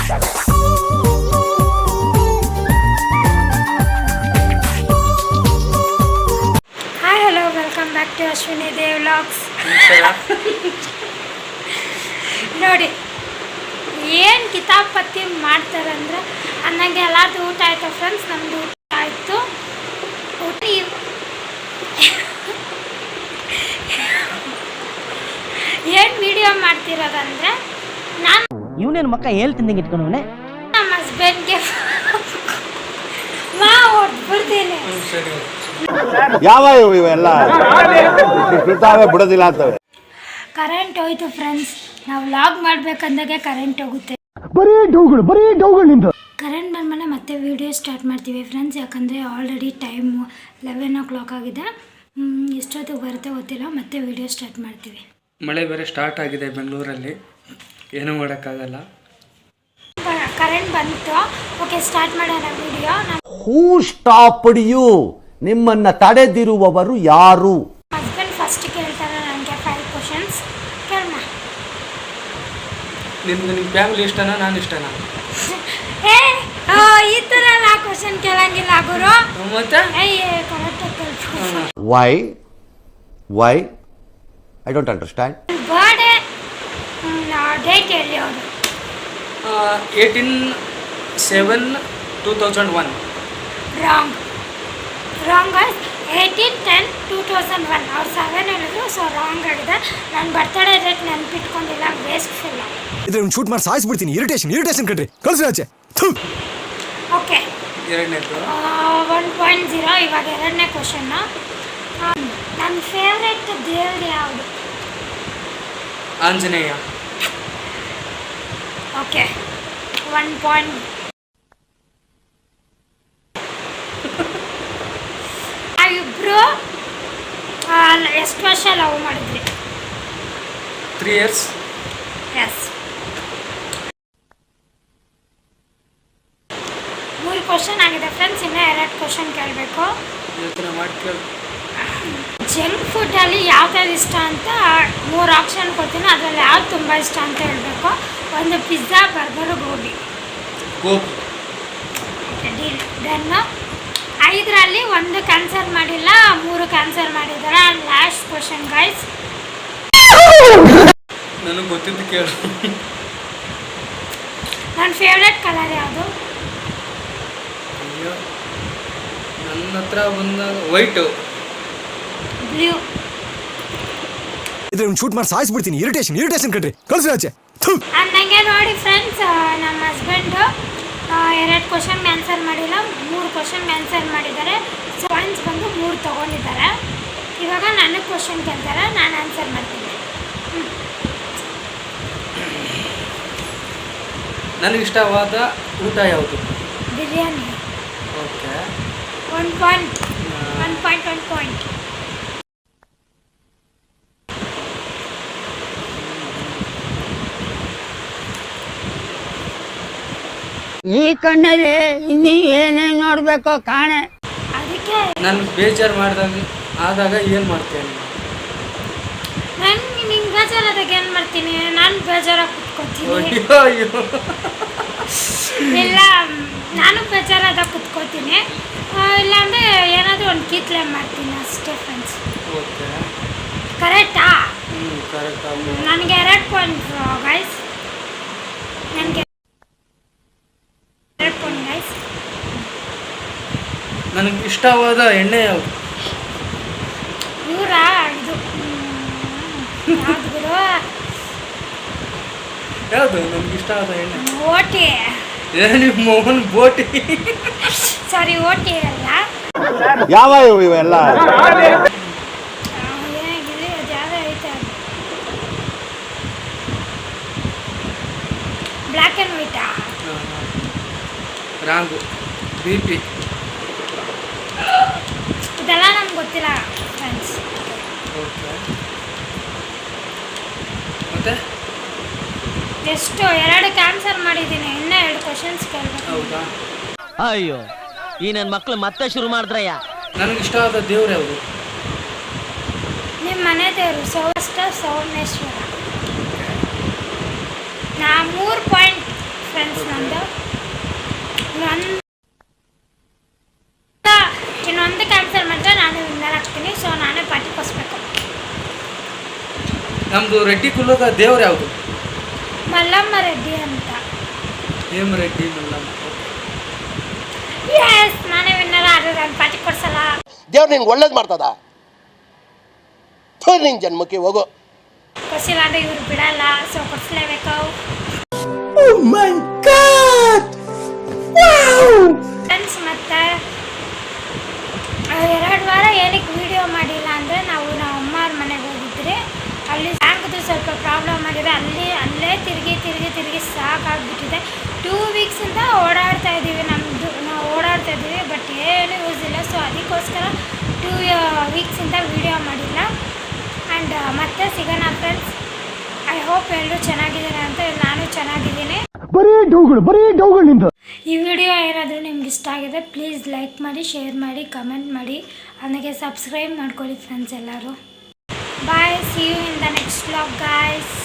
Hi hello welcome back to Ashwini Dev vlogs. ನೋಡಿ ಏನು ಕಿತಾಪತಿ ಮಾಡ್ತಾರಂದ್ರೆ ಅನ್ನಂಗೆ ಎಲ್ಲರದು ಊಟ ಆಯಿತು ಫ್ರೆಂಡ್ಸ್. ನಮ್ಮದು ಊಟ ಆಯಿತು. ಊಟ ಏನು ವಿಡಿಯೋ ಮಾಡ್ತಿರೋದಂದ್ರೆ ನಾನು ಇವನೇನು ಮಕ್ಕ ಹೇಳ್ತಿದ್ದಂಗೆ ಇಟ್ಕೊಂಡವನೇ ನಮ್ಮ ಹಸ್ಬೆಂಡ್ಗೆ ಹೊಡ್ಬಿಡ್ತೀನಿ. ಯಾವ ಇವೆಲ್ಲ ಬಿಡೋದಿಲ್ಲ ಅಂತವೆ. ಕರೆಂಟ್ ಹೋಯ್ತು ಫ್ರೆಂಡ್ಸ್. ನಾವು ವ್ಲಾಗ್ ಮಾಡ್ಬೇಕಂದಾಗೆ ಕರೆಂಟ್ ಹೋಗುತ್ತೆ. ಬರೀ ಡೌಗಳು ಕರೆಂಟ್ ಬಂದಮೇಲೆ ಮತ್ತೆ ವಿಡಿಯೋ ಸ್ಟಾರ್ಟ್ ಮಾಡ್ತೀವಿ ಫ್ರೆಂಡ್ಸ್. ಯಾಕಂದರೆ ಆಲ್ರೆಡಿ ಟೈಮು 11 o'clock ಆಗಿದೆ. ಎಷ್ಟೊತ್ತಿಗೆ ಬರುತ್ತೆ ಗೊತ್ತಿಲ್ಲ. ಮತ್ತೆ ವಿಡಿಯೋ ಸ್ಟಾರ್ಟ್ ಮಾಡ್ತೀವಿ. ಮಳೆ ಬೇರೆ ಸ್ಟಾರ್ಟ್ ಆಗಿದೆ ಬೆಂಗಳೂರಲ್ಲಿ, ಏನೂ ಮಾಡೋಕ್ಕಾಗಲ್ಲ. ಕರೆಂಟ್ ಬಂತು. ಓಕೆ ಸ್ಟಾರ್ಟ್ ಮಾಡೋಣ ವಿಡಿಯೋ. Who stopped you? ನಿಮ್ಮನ್ನ ತಡೆದಿರುವವರು ಯಾರು? ಹಸ್ಬೆಂಡ್ ಫಸ್ಟ್ ಕೇಳ್ತಾರೆ ನನಗೆ 5 questions. ಕೇಳೋಣ. ನಿಮ್ಮ ಫ್ಯಾಮಿಲಿ ಇಷ್ಟನಾ, ನಾನು ಇಷ್ಟನಾ? ಈ ಥರ ಎಲ್ಲ ಕ್ವಶನ್ ಕೇಳಂಗಿಲ್ಲ ಗುರು. ಮತ್ತೆ ಕರೆಕ್ಟಾಗಿ why I don't understand. Birthday date ಹೇಳಿ ಅವರು. 18/7/2001. ರಾಂಗ್ 18/10/2001. ಅವ್ರು 7 ಹೇಳಿದ್ರು, ಸೊ ರಾಂಗ್ ಆಗಿದೆ. ನಾನು ಬರ್ತಡೇ ಡೇಟ್ ನೆನಪಿಟ್ಕೊಂಡಿಲ್ಲ. ವೇಸ್ಟ್ ಫಿಲ್ಲ. ಇದ್ರೆ ಒಂದು ಶೂಟ್ ಮಾಡಿ ಸಾಯಿಸ್ಬಿಡ್ತೀನಿ. ಇರಿಟೇಷನ್ ಕಣ್ರಿ, ಕಳ್ಸಿ ಆಚೆ. ಓಕೆ, ಎರಡನೇದು 1.0. ಇವಾಗ ಎರಡನೇ ಕ್ವಶನ್ನು. ನನ್ನ ಫೇವ್ರೆಟ್ ದೇವ್ರು ಯಾವುದು? ಆಂಜನೇಯ. Okay 1 point. ಇಬ್ಬರು ಎಷ್ಟು ವರ್ಷ ಲವ್ ಮಾಡಿದ್ರಿ? 3 years. ಎಸ್. 3 ಕ್ವಶನ್ ಆಗಿದೆ ಫ್ರೆಂಡ್ಸ್. ಇನ್ನೂ 2 ಕ್ವಶನ್ ಕೇಳಬೇಕು. ಯೋಚನೆ ಮಾಡಿ ಕೇಳಿ. ಜಂಕ್ ಫುಡ್ಡಲ್ಲಿ ಯಾವ್ದು ಇಷ್ಟ ಅಂತ 3 ಆಪ್ಷನ್ ಕೊಡ್ತೀನಿ. ಅದರಲ್ಲಿ ಯಾವ್ದು ತುಂಬ ಇಷ್ಟ ಅಂತ ಹೇಳಬೇಕು. ಒಂದು pizza, burger, gobi. Gobi. Deal done. 5ರಲ್ಲಿ 1 ಕ್ಯಾನ್ಸಲ್ ಮಾಡಿಲ್ಲ, 3 ಕ್ಯಾನ್ಸಲ್ ಮಾಡಿದ್ದಾರೆ. Last question guys. ನನಗೆ ಗೊತ್ತಿದ್ದು ಕೇಳು. ನನ್ನ ಫೇವ್ರೆಟ್ ಕಲರ್ ಯಾವುದು? ಅಯ್ಯೋ, ನನ್ನ ಹತ್ರ ಬಂದಾಗ ವೈಟು. ಬ್ಲೂ. ಇದ್ರೆ ಒಂದು ಶೂಟ್ ಮಾಡಿ ಸಾಯಿಸ್ಬಿಡ್ತೀನಿ. ಇರಿಟೇಷನ್ ಕಣ್ರಿ, ಕಳ್ಸಿ ಆಚೆ. ಅಂದಂಗೆ ನೋಡಿ ಫ್ರೆಂಡ್ಸ್, ನಮ್ಮ ಹಸ್ಬೆಂಡು 2 ಕ್ವಶನ್ ಆನ್ಸರ್ ಮಾಡಿಲ್ಲ, 3 ಕ್ವಶನ್ ಆನ್ಸರ್ ಮಾಡಿದ್ದಾರೆ. ಸೊ ಪಾಯಿಂಟ್ಸ್ ಬಂದು 3 ತೊಗೊಂಡಿದ್ದಾರೆ. ಇವಾಗ ನನಗೆ ಕ್ವಶನ್ ಕೇಳ್ತಾರೆ, ನಾನು ಆನ್ಸರ್ ಮಾಡ್ತೀನಿ. ನನಗಿಷ್ಟವಾದ ಊಟ ಯಾವುದು? Biryani. Okay. 1 point. 1 point. 1 point. ಈ ಕಣ್ಣಲ್ಲಿ ಇನ್ನೀ ಏನೇನು ನೋಡ್ಬೇಕೋ ಕಾಣೆ. ಅದಕ್ಕೆ ನನಗೆ ಬೇಜಾರು ಆದಾಗ ಏನು ಮಾಡ್ತೇನೆ? ನನಗೆ ನಿಂಗೆ ಬೇಜಾರಾದಾಗ ಏನು ಮಾಡ್ತೀನಿ? ನಾನು ಬೇಜಾರಾಗಿ ಕುತ್ಕೋತೀನಿ. ಅಯ್ಯೋ ಇಲ್ಲ, ನಾನು ಬೇಜಾರಾದಾಗ ಕುತ್ಕೋತೀನಿ. ಇಲ್ಲಾಂದರೆ ಏನಾದರೂ ಒಂದು ಕಿತ್ಲೆ ಮಾಡ್ತೀನಿ ಅಷ್ಟೇ ಫ್ರೆಂಡ್ಸ್. ಓಕೆ, ಕರೆಕ್ಟಾ? ಕರೆಕ್ಟ್. ನನಗೆ 2 ಪಾಯಿಂಟ್ ಗೈಸ್. ನನಗೆ 2 ಪಾಯಿಂಟ್ ಗೈಸ್. ನನಗೆ ಇಷ್ಟವಾದ ಎಣ್ಣೆ ಯಾವುದು? ಇವರಾ ಇದು ಯಾವ್ದು ಗುರು? ಯಾವುದು ನನಗೆ ಇಷ್ಟವಾದ ಎಣ್ಣೆ? ಓಟಿ. ನಿಮ್ಮ ಮೋಹನ್ ಬೋಟಿ. ಸಾರಿ, ಓಟಿ ಇರಲ್ಲ. ಯಾವ ಇವೆಲ್ಲ ಏನಾಗಿದೆ ಅದು? ಯಾವುದೋ ಐತೆ ಅದು. ಬ್ಲ್ಯಾಕ್ ಆ್ಯಂಡ್ ವೈಟಾ? Wrong, BP. ಇದೆಲ್ಲ ನಮ್ಗೆ ಗೊತ್ತಿಲ್ಲ ಫ್ರೆಂಡ್ಸ್. ಓಕೆ, ಮತ್ತೆ ಎಷ್ಟು 2 ಕ್ಯಾನ್ಸಲ್ ಮಾಡಿದ್ದೀನಿ. ಇನ್ನೂ 2 ಕ್ವಶನ್ಸ್ ಕೇಳಬೇಕು. ಹೌದಾ? ಅಯ್ಯೋ, ಈ ನನ್ನ ಮಕ್ಳು ಮತ್ತೆ ಶುರು ಮಾಡಿದ್ರಯ್ಯ. ನನಗೆ ಇಷ್ಟವಾದ ದೇವ್ರು ಯಾವುದು? ನಿಮ್ಮ ಮನೆ ದೇವರು ಸೌಮೇಶ್ವರ. ನಾ 3.4 ಫ್ರೆಂಡ್ಸ್ ನಂದು. ಇನ್ನೊಂದು ಕ್ಯಾನ್ಸಲ್ ಮಾಡಿದ್ರೆ ನಾನು ವಿನ್ನರ್ ಆಗ್ತೀನಿ. ಸೊ ನಾನೇ ಪಾರ್ಟಿ ಕೊಡಿಸ್ಬೇಕು. ನಮ್ಮದು ರೆಡ್ಡಿ ಕುಲದ ದೇವ್ರು ಯಾವುದು? ಮಲ್ಲಮ್ಮ ರೆಡ್ಡಿ ಅಂತ. ಹೇಮ ರೆಡ್ಡಿ ಮಲ್ಲಮ್ಮ. ಎಸ್, ನಾನೇ ವಿನ್ನರ್ ಆದ್ರೆ ನಾನು ಪಾರ್ಟಿ ಕೊಡ್ಸಲ್ಲ. ದೇವ್ರು ನಿನ್ಗೆ ಒಳ್ಳೇದು ಮಾಡ್ತದ? ನಿನ್ನ ಜನ್ಮಕ್ಕೆ ಹೋಗೋ. ಕೊಡ್ಸಿಲ್ಲ ಅಂದ್ರೆ ಇವ್ರು ಬಿಡಲ್ಲ. ಸೊ ಕೊಡ್ಸ್ಲೇಬೇಕು. ಫ್ರೆಂಡ್ಸ್ ಮತ್ತೆ 2 ವಾರ ಏನಕ್ಕೆ ವಿಡಿಯೋ ಮಾಡಿಲ್ಲ ಅಂದರೆ ನಾವು ನಮ್ಮ ಅಮ್ಮವ್ರ ಮನೆಗೆ ಹೋಗಿದ್ರಿ. ಅಲ್ಲಿ ಬ್ಯಾಂಕ್ದು ಸ್ವಲ್ಪ ಪ್ರಾಬ್ಲಮ್ ಆಗಿದೆ. ಅಲ್ಲೇ ತಿರುಗಿ ಸಾಕಾಗ್ಬಿಟ್ಟಿದೆ. 2 ವೀಕ್ಸಿಂದ ಓಡಾಡ್ತಾ ಇದ್ದೀವಿ. ನಾವು ಓಡಾಡ್ತಾ ಇದ್ದೀವಿ, ಬಟ್ ಏನು ಯೂಸ್ ಇಲ್ಲ. ಸೊ ಅದಕ್ಕೋಸ್ಕರ 2 ವೀಕ್ಸಿಂದ ವಿಡಿಯೋ ಮಾಡಿಲ್ಲ. ಆ್ಯಂಡ್ ಮತ್ತೆ ಸಿಗೋಣ ಫ್ರೆಂಡ್ಸ್. ಐ ಹೋಪ್ ಎಲ್ಲರೂ ಚೆನ್ನಾಗಿದ್ದೀರಾ ಅಂತ. ನಾನು ಚೆನ್ನಾಗಿದ್ದೀನಿ. ಈ ವಿಡಿಯೋ ಏನಾದರೂ ನಿಮ್ಗೆ ಇಷ್ಟ ಆಗಿದೆ ಪ್ಲೀಸ್ ಲೈಕ್ ಮಾಡಿ, ಶೇರ್ ಮಾಡಿ, ಕಮೆಂಟ್ ಮಾಡಿ, ನನಗೆ ಸಬ್ಸ್ಕ್ರೈಬ್ ಮಾಡ್ಕೊಳ್ಳಿ ಫ್ರೆಂಡ್ಸ್ ಎಲ್ಲರೂ. Bye, see you in the next vlog guys.